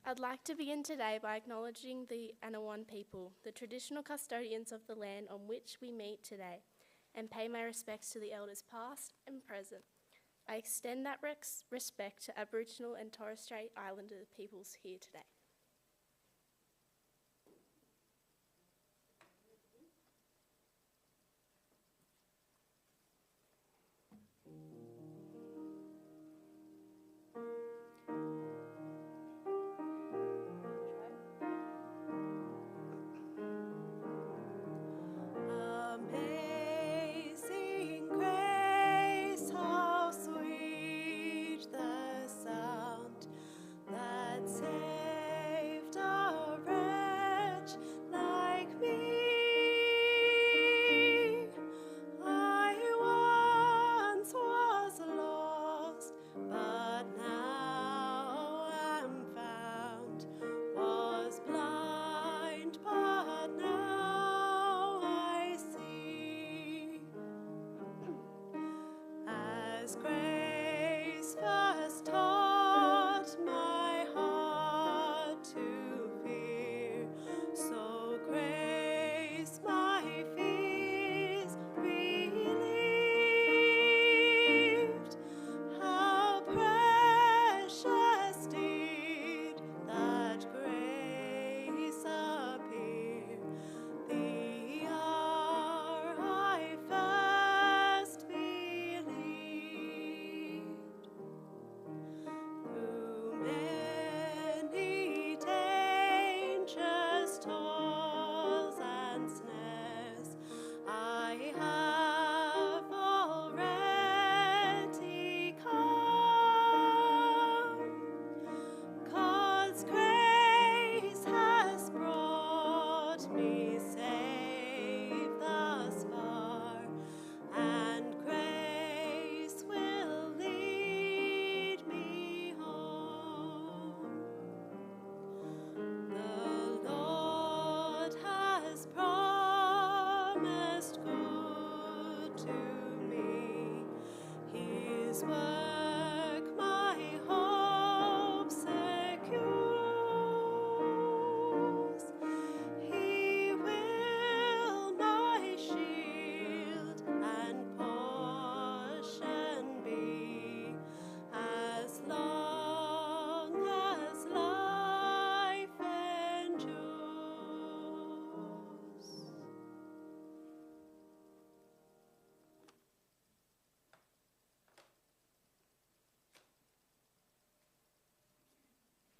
I'd like to begin today by acknowledging the Anawan people, the traditional custodians of the land on which we meet today, and pay my respects to the elders past and present. I extend that respect to Aboriginal and Torres Strait Islander peoples here today.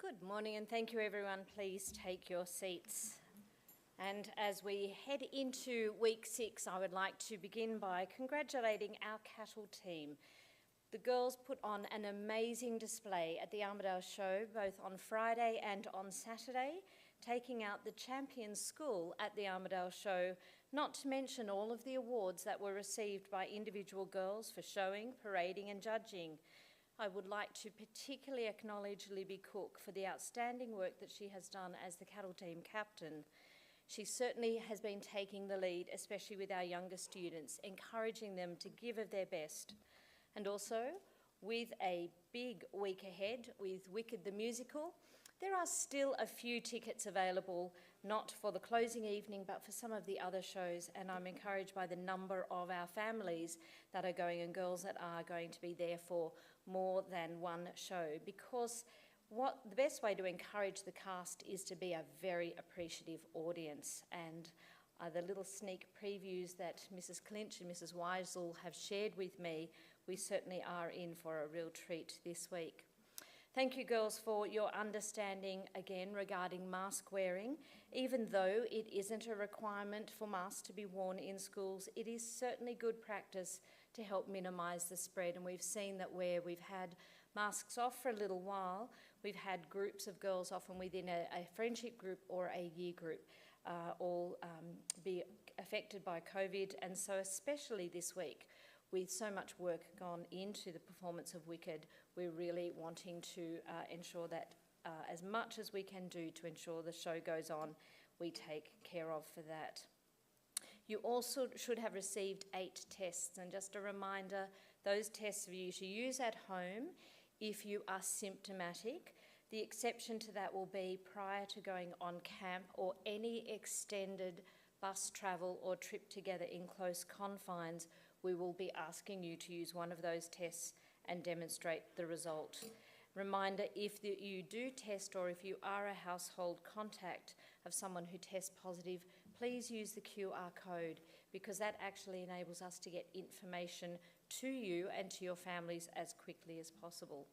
Good morning and thank you everyone. Please take your seats. And as we head into week 6, I would like to begin by congratulating our cattle team. The girls put on an amazing display at the Armidale show, both on Friday and on Saturday, taking out the champion school at the Armidale show, not to mention all of the awards that were received by individual girls for showing, parading and judging. I would like to particularly acknowledge Libby Cook for the outstanding work that she has done as the cattle team captain. She certainly has been taking the lead, especially with our younger students, encouraging them to give of their best. And also, with a big week ahead with Wicked the Musical, there are still a few tickets available, not for the closing evening, but for some of the other shows, and I'm encouraged by the number of our families that are going and girls that are going to be there for more than one show, because the best way to encourage the cast is to be a very appreciative audience. And the little sneak previews that Mrs. Clinch and Mrs. Weisel have shared with me, we certainly are in for a real treat this week. Thank you, girls, for your understanding again regarding mask wearing. Even though it isn't a requirement for masks to be worn in schools, it is certainly good practice to help minimise the spread. And we've seen that where we've had masks off for a little while, we've had groups of girls, often within a friendship group or a year group, all be affected by COVID. And so especially this week, with so much work gone into the performance of Wicked, we're really wanting to ensure that as much as we can do to ensure the show goes on, we take care of for that. You also should have received 8 tests, and just a reminder, those tests are you to use at home if you are symptomatic. The exception to that will be prior to going on camp or any extended bus travel or trip together in close confines. We will be asking you to use one of those tests and demonstrate the result. Reminder, if you do test or if you are a household contact of someone who tests positive, please use the QR code, because that actually enables us to get information to you and to your families as quickly as possible.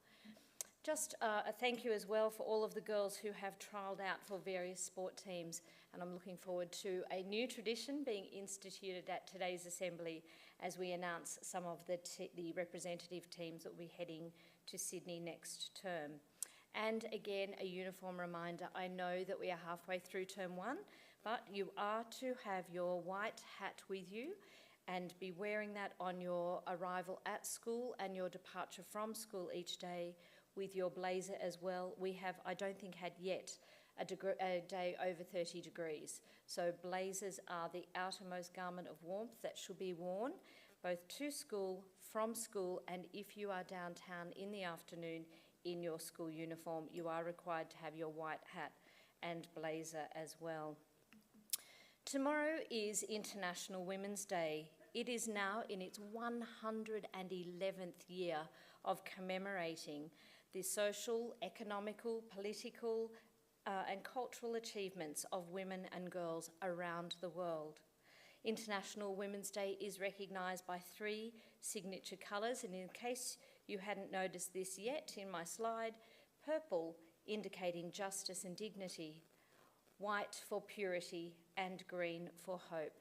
Just a thank you as well for all of the girls who have trialled out for various sport teams, and I'm looking forward to a new tradition being instituted at today's assembly as we announce some of the representative teams that will be heading to Sydney next term. And again, a uniform reminder, I know that we are halfway through term 1, but you are to have your white hat with you and be wearing that on your arrival at school and your departure from school each day, with your blazer as well. We have, I don't think, had yet a day over 30 degrees. So blazers are the outermost garment of warmth that should be worn both to school, from school, and if you are downtown in the afternoon in your school uniform, you are required to have your white hat and blazer as well. Tomorrow is International Women's Day. It is now in its 111th year of commemorating the social, economical, political and cultural achievements of women and girls around the world. International Women's Day is recognised by 3 signature colours, and in case you hadn't noticed this yet in my slide, purple indicating justice and dignity, white for purity, and green for hope.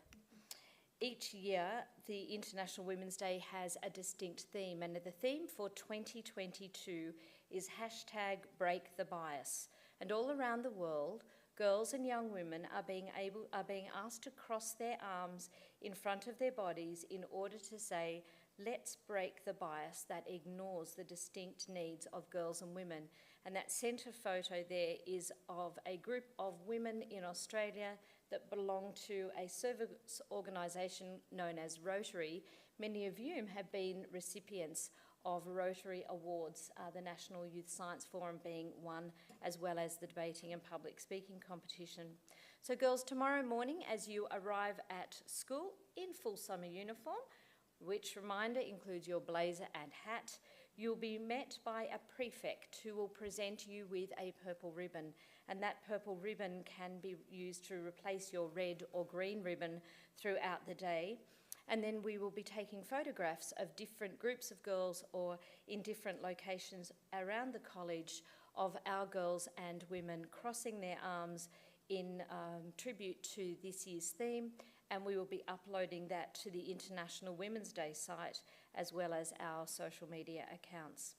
Each year, the International Women's Day has a distinct theme, and the theme for 2022 is #BreakTheBias. And all around the world, girls and young women are being asked to cross their arms in front of their bodies in order to say, let's break the bias that ignores the distinct needs of girls and women. And that centre photo there is of a group of women in Australia that belong to a service organisation known as Rotary. Many of you have been recipients of Rotary Awards, the National Youth Science Forum being one, as well as the debating and public speaking competition. So girls, tomorrow morning as you arrive at school in full summer uniform, which reminder includes your blazer and hat, you'll be met by a prefect who will present you with a purple ribbon, and that purple ribbon can be used to replace your red or green ribbon throughout the day. And then we will be taking photographs of different groups of girls or in different locations around the college of our girls and women crossing their arms in tribute to this year's theme, and we will be uploading that to the International Women's Day site as well as our social media accounts.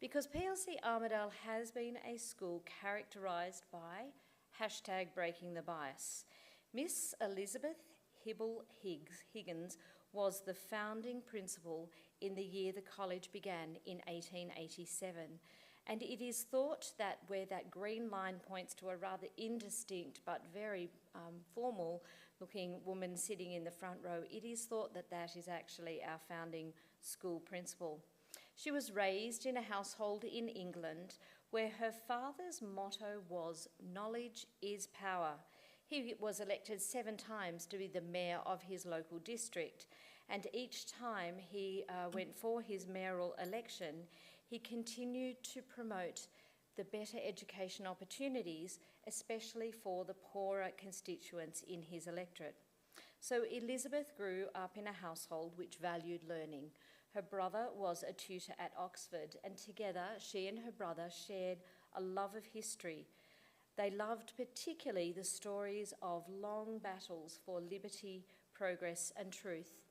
Because PLC Armidale has been a school characterised by #BreakingTheBias. Miss Elizabeth Hibble Higgins was the founding principal in the year the college began in 1887. And it is thought that where that green line points to a rather indistinct but very formal looking woman sitting in the front row, it is thought that that is actually our founding school principal. She was raised in a household in England where her father's motto was "Knowledge is power." He was elected 7 times to be the mayor of his local district, and each time he went for his mayoral election, he continued to promote the better education opportunities, especially for the poorer constituents in his electorate. So Elizabeth grew up in a household which valued learning. Her brother was a tutor at Oxford, and together she and her brother shared a love of history. They loved particularly the stories of long battles for liberty, progress and truth.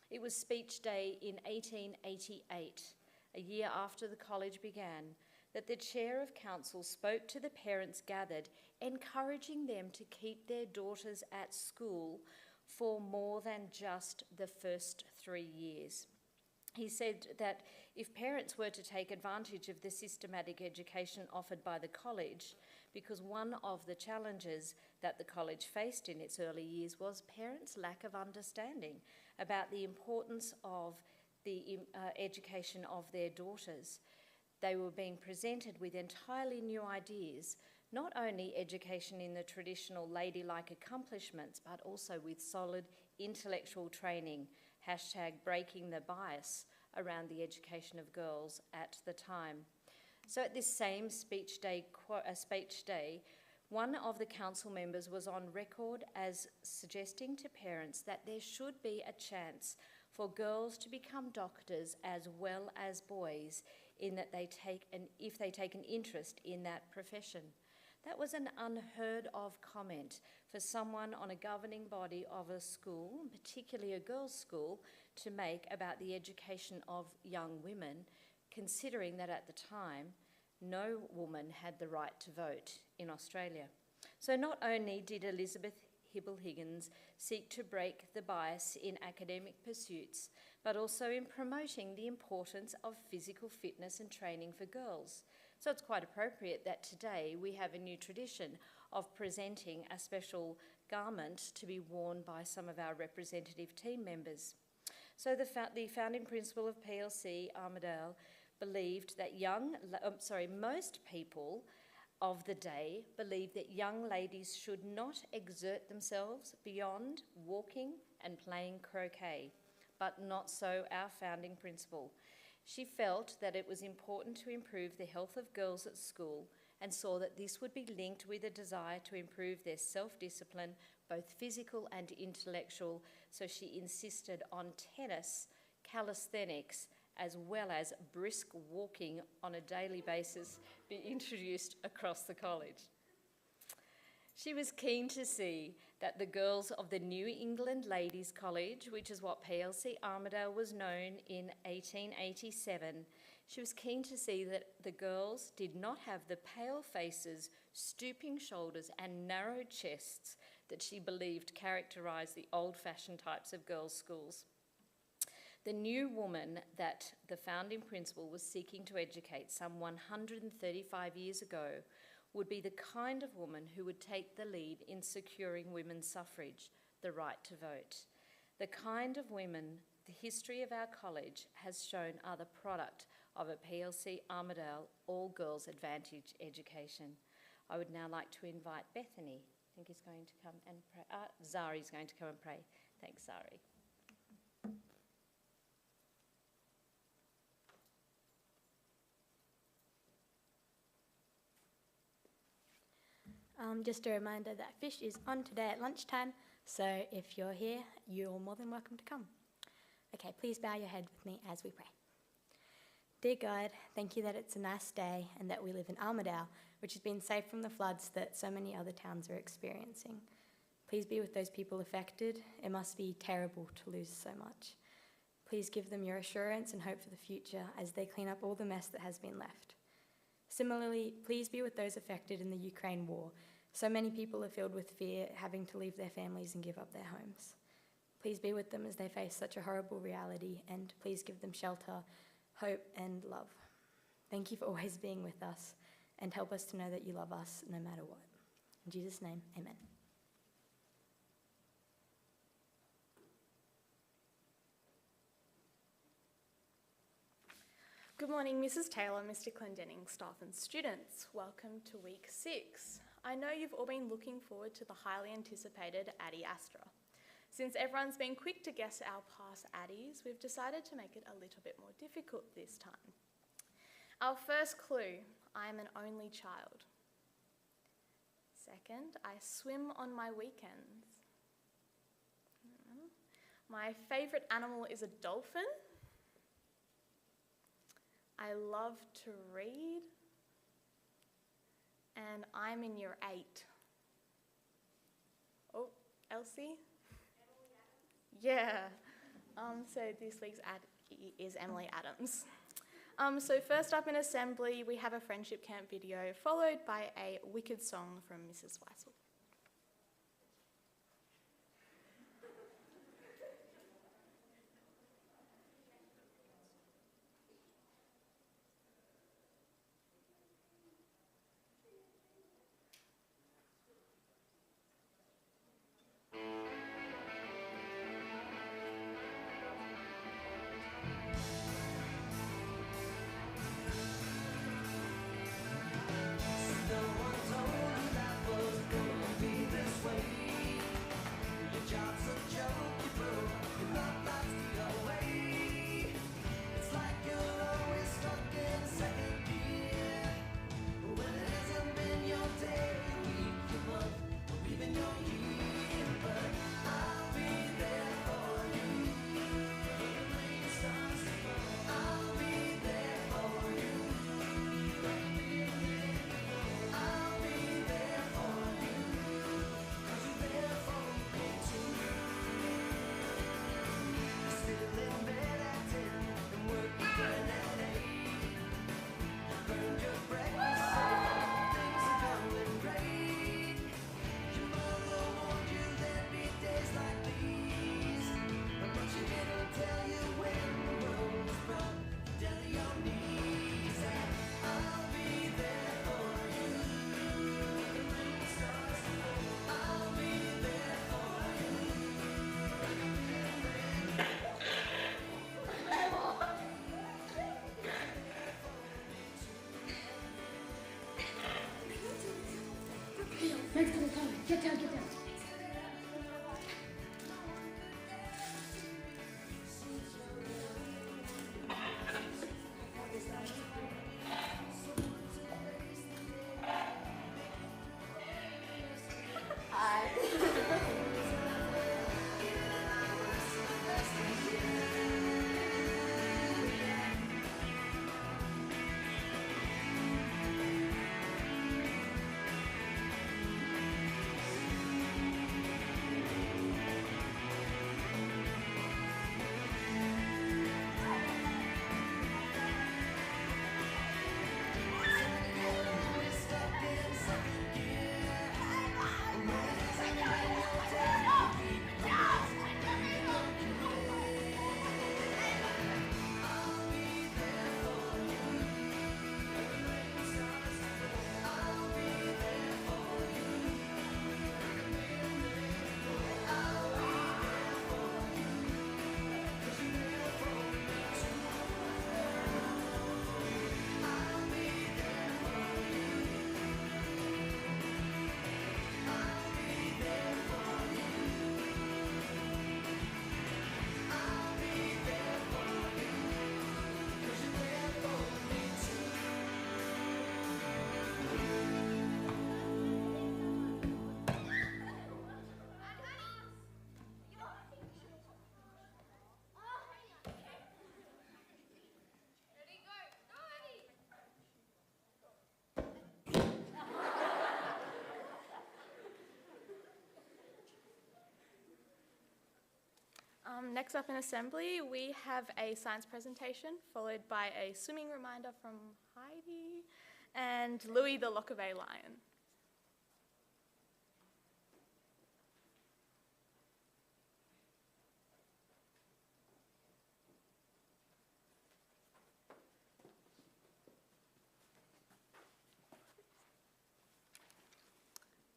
It was speech day in 1888, a year after the college began, that the chair of council spoke to the parents gathered, encouraging them to keep their daughters at school for more than just the first 3 years. He said that if parents were to take advantage of the systematic education offered by the college, because one of the challenges that the college faced in its early years was parents' lack of understanding about the importance of the education of their daughters. They were being presented with entirely new ideas, not only education in the traditional ladylike accomplishments, but also with solid intellectual training, #breaking the bias around the education of girls at the time. So at this same speech day, one of the council members was on record as suggesting to parents that there should be a chance for girls to become doctors as well as boys, in that if they take an interest in that profession. That was an unheard of comment for someone on a governing body of a school, particularly a girls' school, to make about the education of young women, considering that at the time, no woman had the right to vote in Australia. So not only did Elizabeth Hibble Higgins seek to break the bias in academic pursuits, but also in promoting the importance of physical fitness and training for girls. So it's quite appropriate that today we have a new tradition of presenting a special garment to be worn by some of our representative team members. So the founding principal of PLC, Armidale, believed that most people of the day believed that young ladies should not exert themselves beyond walking and playing croquet, but not so our founding principal. She felt that it was important to improve the health of girls at school and saw that this would be linked with a desire to improve their self-discipline, both physical and intellectual, so she insisted on tennis, calisthenics, as well as brisk walking on a daily basis be introduced across the college. She was keen to see that the girls of the New England Ladies College, which is what PLC Armidale was known in 1887, she was keen to see that the girls did not have the pale faces, stooping shoulders and narrow chests that she believed characterised the old-fashioned types of girls' schools. The new woman that the founding principal was seeking to educate some 135 years ago would be the kind of woman who would take the lead in securing women's suffrage, the right to vote. The kind of women the history of our college has shown are the product of a PLC Armidale all-girls advantage education. I would now like to invite Bethany, I think is going to come and pray. Zari's going to come and pray. Thanks, Zari. Just a reminder that fish is on today at lunchtime, so if you're here, you're more than welcome to come. Okay, please bow your head with me as we pray. Dear God, thank you that it's a nice day and that we live in Armidale, which has been safe from the floods that so many other towns are experiencing. Please be with those people affected. It must be terrible to lose so much. Please give them your assurance and hope for the future as they clean up all the mess that has been left. Similarly, please be with those affected in the Ukraine war. So many people are filled with fear, having to leave their families and give up their homes. Please be with them as they face such a horrible reality, and please give them shelter, hope, and love. Thank you for always being with us, and help us to know that you love us no matter what. In Jesus' name, amen. Good morning, Mrs. Taylor, Mr. Clendenning, staff and students. Welcome to week 6. I know you've all been looking forward to the highly anticipated Addy Astra. Since everyone's been quick to guess our past Addies, we've decided to make it a little bit more difficult this time. Our first clue, I am an only child. Second, I swim on my weekends. My favourite animal is a dolphin. I love to read, and I'm in year 8. Oh, Elsie? Yeah. So this week's ad is Emily Adams. So first up in assembly, we have a friendship camp video, followed by a wicked song from Mrs. Weissel. Get down, get down. Next up in assembly, we have a science presentation, followed by a swimming reminder from Heidi and Louis the Lockaway Lion.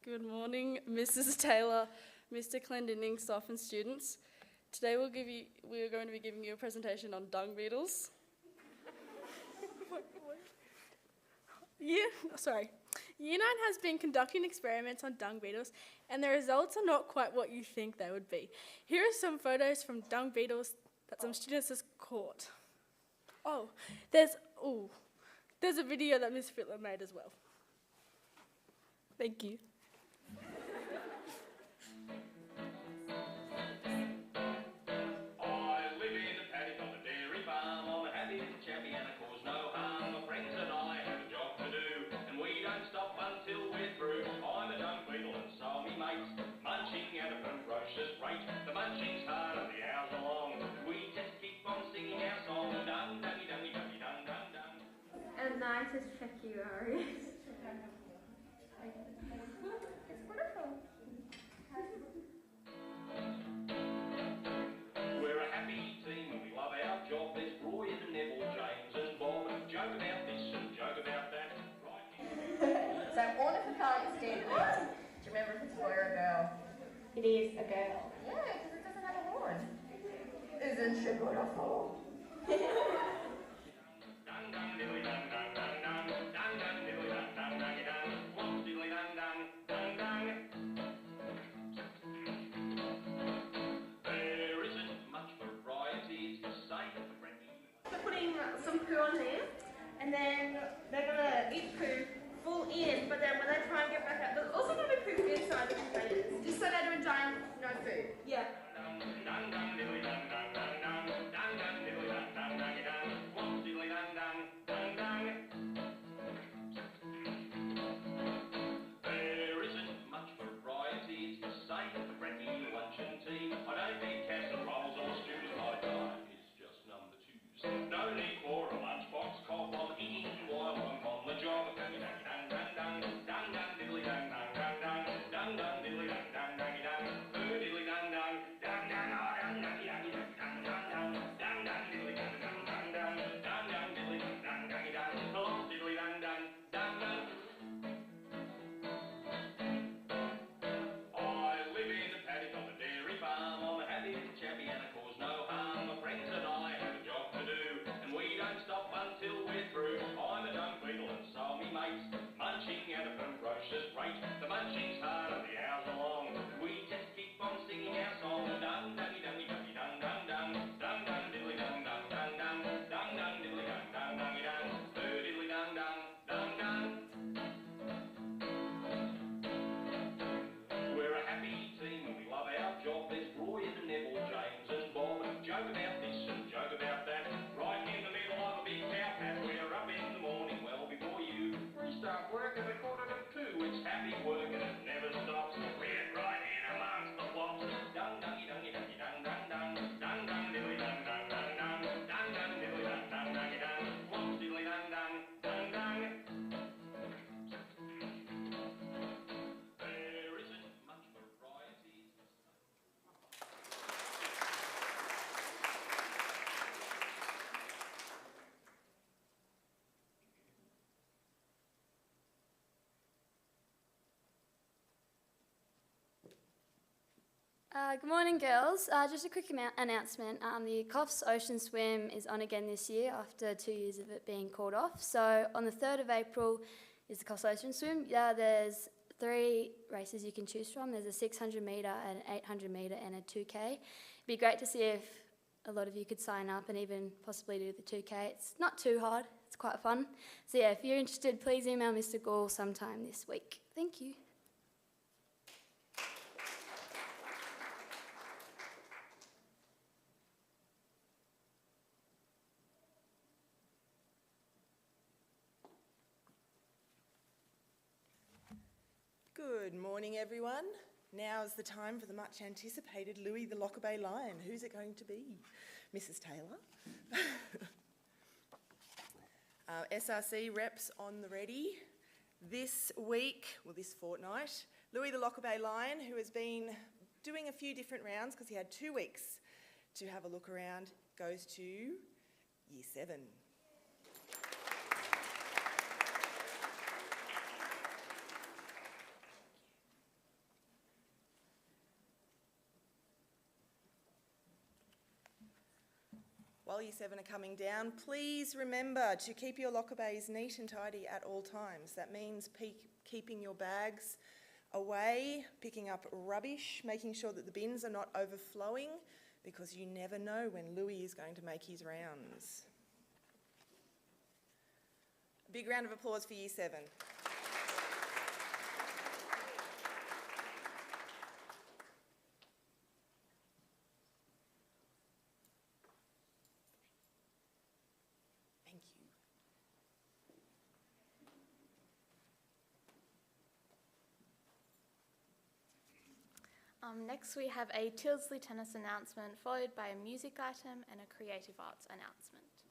Good morning, Mrs. Taylor, Mr. Clendening, staff and students. Today we are going to be giving you a presentation on dung beetles. Year 9 has been conducting experiments on dung beetles, and the results are not quite what you think they would be. Here are some photos from dung beetles that some students have caught. There's a video that Ms. Fitler made as well. Thank you. I live in a paddock on a dairy farm. I'm a happy chappy and I cause no harm. mine says check you, Ari. It's wonderful. We're a happy team and we love our job. There's Roy and Neville, James and Bob. Joke about this and joke about that. Right. So horn if the car is standing. Do you remember if it's a boy or a girl? It is a girl. Yeah, because it doesn't have a horn. Isn't she beautiful? They're putting some poo on there, and then they're gonna eat poo full in, but then when they try and get back out, there's also gonna be poo inside the containers. Just so they don't die no food. Yeah. There isn't much variety, it's the same cracky lunch and tea. I don't need casseroles or stews, my diet is just number twos. No need for a lunchbox, cough on eating while I'm on the job. Dang dang dang dang dang dang diddly dang dang dang dang dang dang diddly dang dang dang dang diddly dang dang dang dang oh dang dang dang dang dang dang dang dang diddly dang dang dang dang dang dang diddly dang dang dang dang oh diddly dang dang dang dang. I live in a paddock on a dairy farm. I'm a happy little chappy and I cause no harm. My friends and I have a job to do, and we don't stop until we're through. I'm a dung beetle and so are me mates, munching at a ferocious rate. The munching's hard and the hours are long. We just keep on singing our song. Dung dungy dungy dungy dung dung dung dung dung diddly dung dung dung dung dung dung diddly dung dung dungy dung diddly dung dung dung dung. We're a happy team and we love our job. There's Roy and Neville, James and Bob. Joke about this and joke about that. Right in the middle of a big cow pat. We're up in the morning well before you. We start work at 1:45. It's happy work and it never stops. We're right in amongst the flops. Dung dungy dungy dungy dung dung dung dung dung diddly dung dung dung dung dung dung diddly dung dung dungy dung flops diddly dung dung dung dung. There isn't much variety. Good morning, girls. Just a quick announcement. The COFS Ocean Swim is on again this year after 2 years of it being called off. So on the 3rd of April is the COFS Ocean Swim. There's 3 races you can choose from. There's a 600 metre, an 800 metre and a 2K. It'd be great to see if a lot of you could sign up and even possibly do the 2K. It's not too hard. It's quite fun. So yeah, if you're interested, please email Mr. Gall sometime this week. Thank you. Good morning, everyone. Now's the time for the much anticipated Louis the Locker Bay Lion. Who's it going to be? Mrs. Taylor. SRC reps on the ready. This week, well this fortnight, Louis the Locker Bay Lion, who has been doing a few different rounds because he had 2 weeks to have a look around, goes to Year 7. While Year 7 are coming down, please remember to keep your locker bays neat and tidy at all times. That means keeping your bags away, picking up rubbish, making sure that the bins are not overflowing, because you never know when Louis is going to make his rounds. A big round of applause for Year 7. Thank you. Next we have a Tildesley tennis announcement, followed by a music item and a creative arts announcement.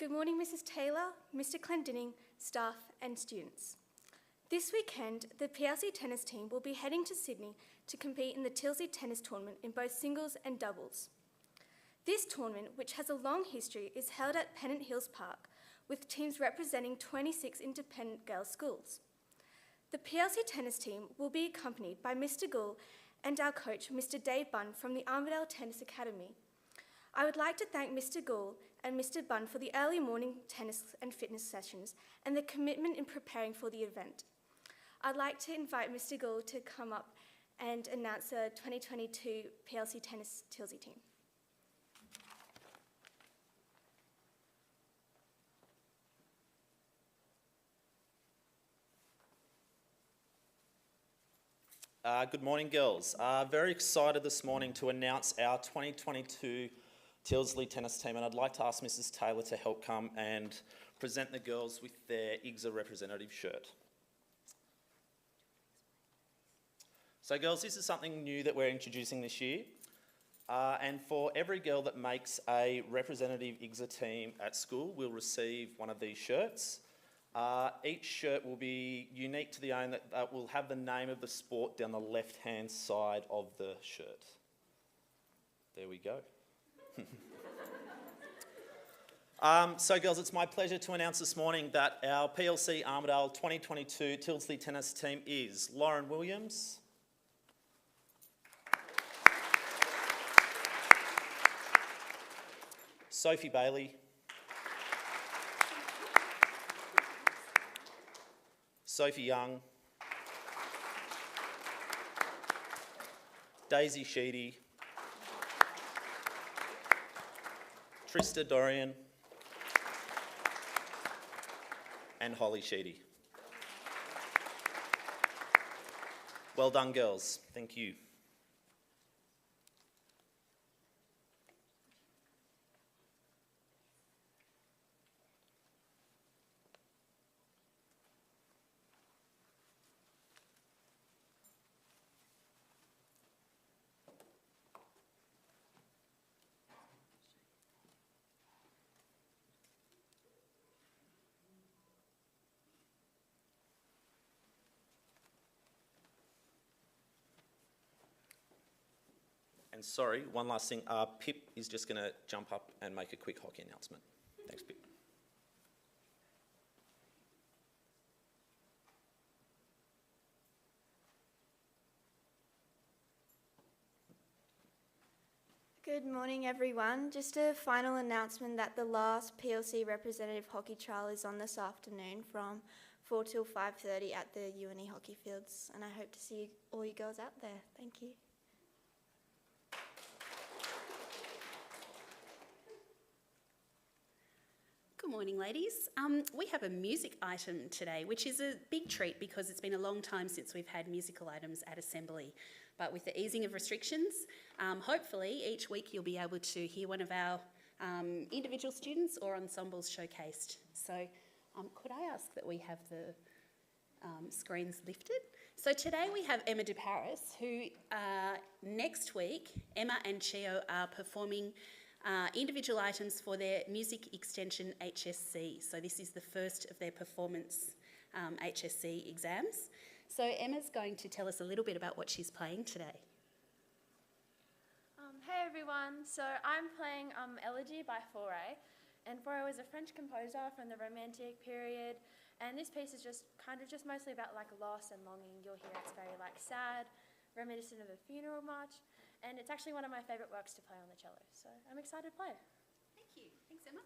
Good morning, Mrs. Taylor, Mr. Clendenning, staff and students. This weekend, the PLC tennis team will be heading to Sydney to compete in the Tilsley Tennis Tournament in both singles and doubles. This tournament, which has a long history, is held at Pennant Hills Park, with teams representing 26 independent girls' schools. The PLC tennis team will be accompanied by Mr. Gould and our coach, Mr. Dave Bunn from the Armidale Tennis Academy. I would like to thank Mr. Gould and Mr. Bunn for the early morning tennis and fitness sessions and their commitment in preparing for the event. I'd like to invite Mr. Gould to come up and announce the 2022 PLC Tennis Tilsley team. Good morning, girls. Very excited this morning to announce our 2022 Tilsley tennis team, and I'd like to ask Mrs. Taylor to help come and present the girls with their IGSA representative shirt. So girls, this is something new that we're introducing this year, and for every girl that makes a representative IGSA team at school will receive one of these shirts. Each shirt will be unique to the owner, that will have the name of the sport down the left-hand side of the shirt. There we go. So girls, it's my pleasure to announce this morning that our PLC Armidale 2022 Tilsley tennis team is Lauren Williams, Sophie Bailey, Sophie Young, Daisy Sheedy, Trista Dorian, and Holly Sheedy. Well done, girls. Thank you. And sorry, one last thing. Pip is just going to jump up and make a quick hockey announcement. Thanks, Pip. Good morning, everyone. Just a final announcement that the last PLC representative hockey trial is on this afternoon from 4 till 5:30 at the UNE hockey fields, and I hope to see all you girls out there. Thank you. Good morning, ladies. We have a music item today, which is a big treat because it's been a long time since we've had musical items at Assembly. But with the easing of restrictions, hopefully each week you'll be able to hear one of our individual students or ensembles showcased. So could I ask that we have the screens lifted? So today we have Emma De Paris, who next week, Emma and Chio are performing individual items for their Music Extension HSC. So this is the first of their performance HSC exams. So Emma's going to tell us a little bit about what she's playing today. Hey everyone, so I'm playing Elegy by Fauré, and Fauré was a French composer from the Romantic period, and this piece is just mostly about like loss and longing. You'll hear it's very like sad, reminiscent of a funeral march, and it's actually one of my favourite works to play on the cello, so I'm excited to play it. Thank you. Thanks, Emma.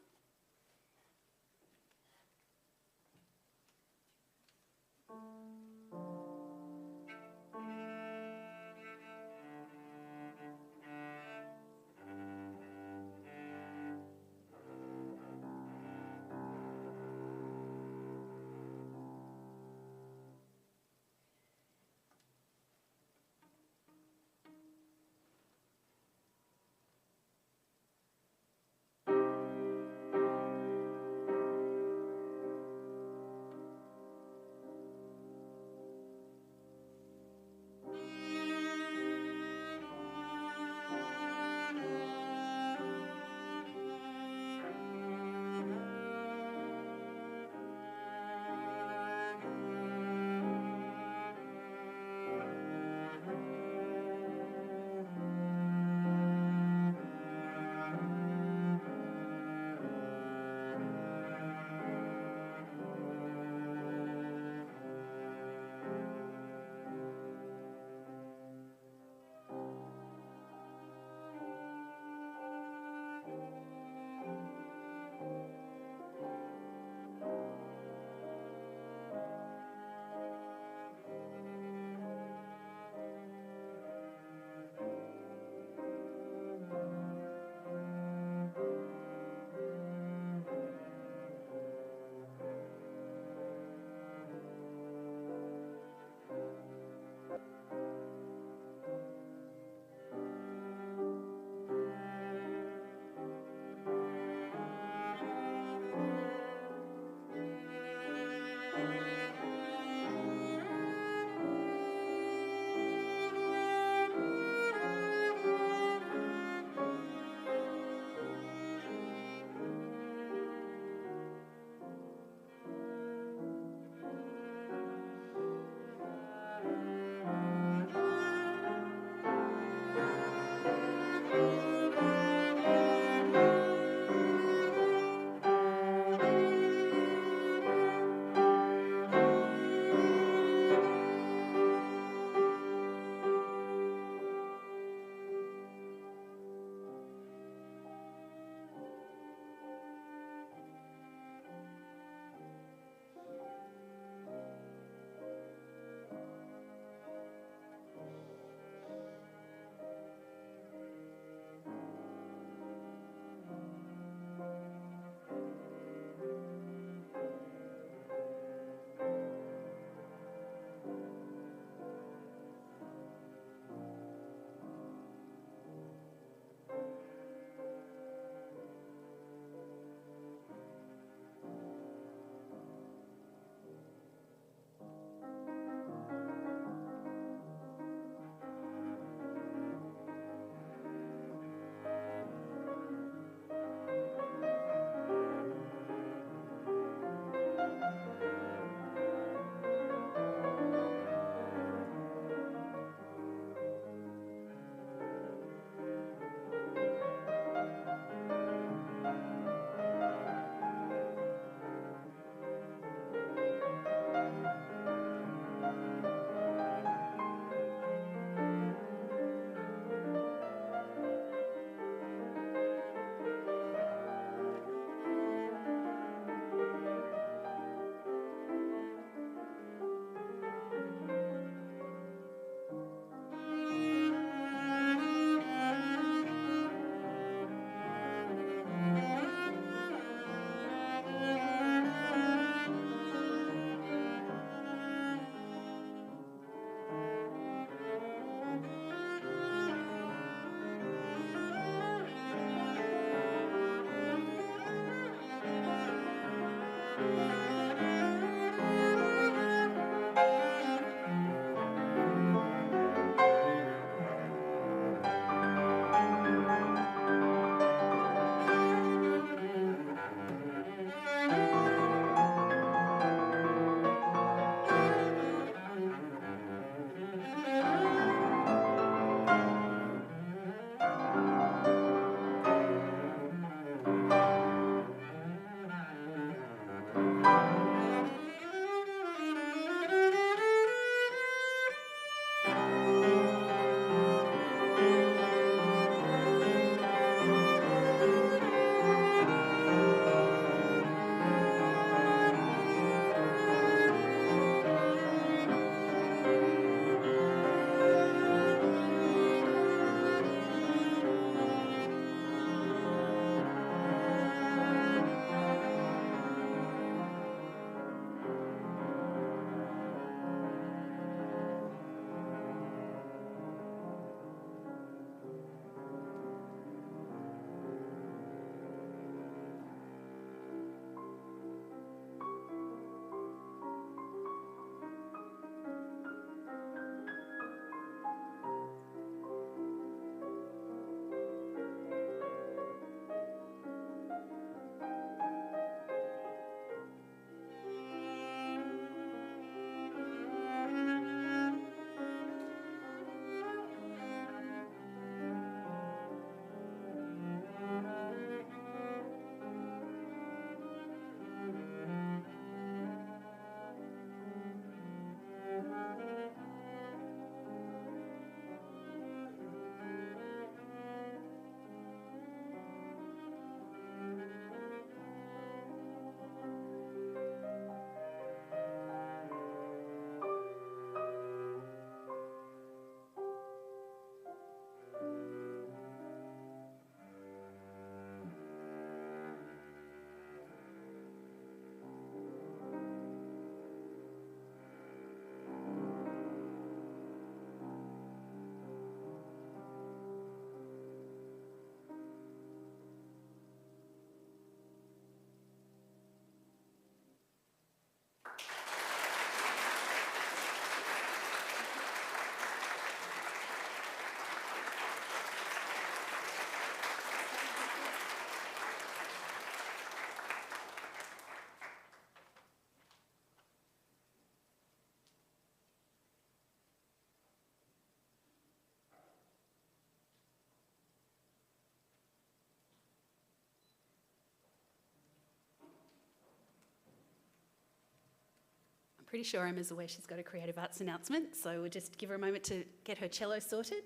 pretty sure Emma's aware she's got a creative arts announcement, so we'll just give her a moment to get her cello sorted.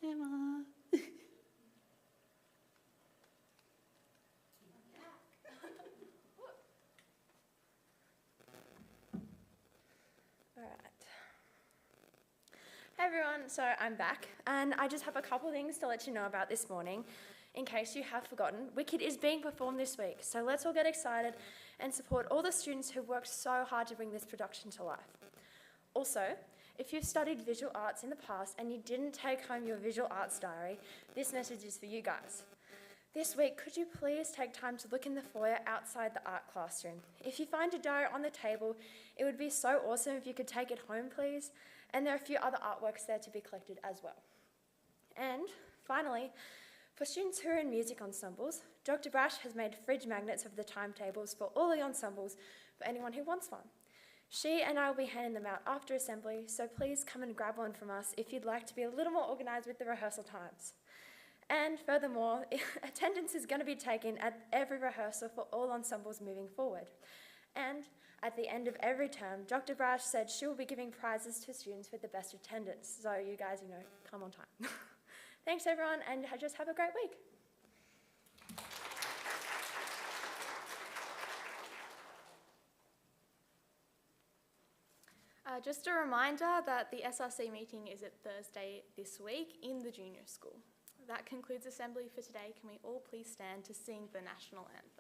Emma. Alright. Hey everyone, so I'm back and I just have a couple things to let you know about this morning. In case you have forgotten, Wicked is being performed this week, so let's all get excited and support all the students who worked so hard to bring this production to life. Also, if you've studied visual arts in the past and you didn't take home your visual arts diary, this message is for you guys. This week, could you please take time to look in the foyer outside the art classroom? If you find a diary on the table, it would be so awesome if you could take it home, please. And there are a few other artworks there to be collected as well. And finally, for students who are in music ensembles, Dr. Brash has made fridge magnets of the timetables for all the ensembles for anyone who wants one. She and I will be handing them out after assembly, so please come and grab one from us if you'd like to be a little more organised with the rehearsal times. And furthermore, attendance is going to be taken at every rehearsal for all ensembles moving forward. And at the end of every term, Dr. Brash said she will be giving prizes to students with the best attendance. So you guys, come on time. Thanks everyone, and just have a great week. Just a reminder that the SRC meeting is at Thursday this week in the junior school. That concludes assembly for today. Can we all please stand to sing the national anthem?